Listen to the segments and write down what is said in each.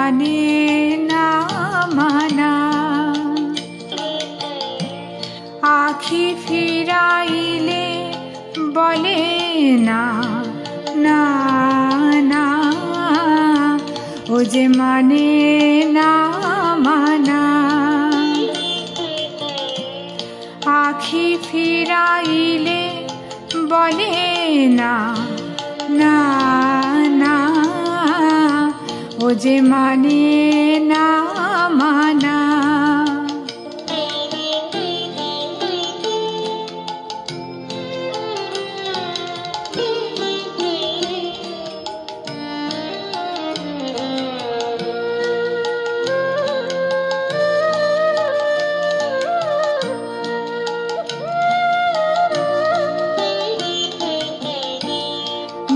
মানে না মানা। আখি ফিরাইলে বলে না না না, ও যে মানে না মানা। আখি ফিরাইলে বলে না না না, ও যে মানে না মানা।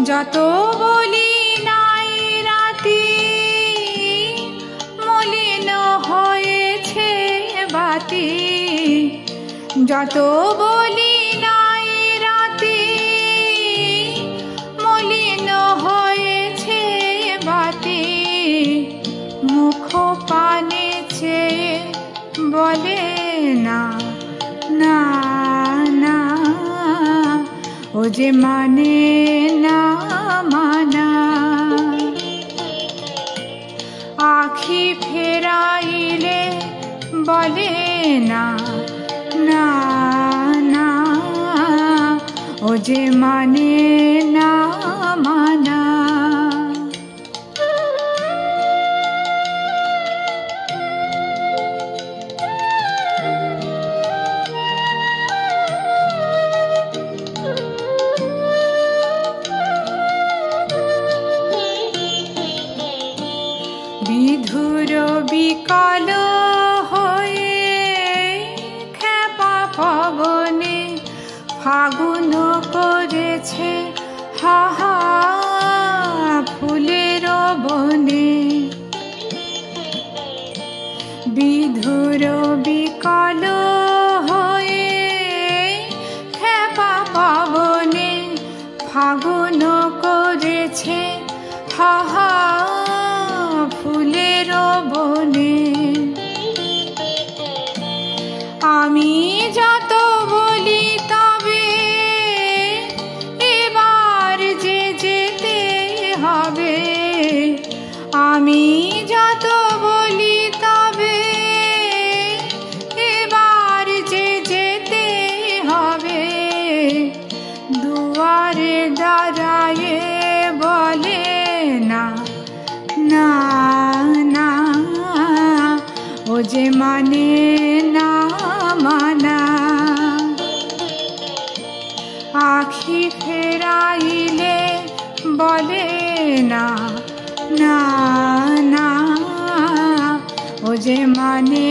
যত বলি নাই রাতি মলিন হয়েছে বাতি। যত বলি নাই রাতি মলিন হয়েছে বাতি। মুখ পানে চেয়ে বলে না না না, ও যে মানে না মানা। আখি ফেরাইলে বলে না না না, ও যে মানে না মানা। বিধুর বিকল হয়ে খেপা পবনে ফাগুন করেছে হাহা ফুলের বনে। বিধুর বিকল হয়ে খেপা পবনে ফাগুন করেছে হাহা ফুলের বনে। আমি যত বলি তবে এবার যে যেতে হবে। আমি যত বলি তবে এবার যে যেতে হবে। দুয়ারে দাঁড়ায়ে বলে না না না, ও যে মানে না মানা। আখি ফেরাইলে বলে না না না, ও যে মানে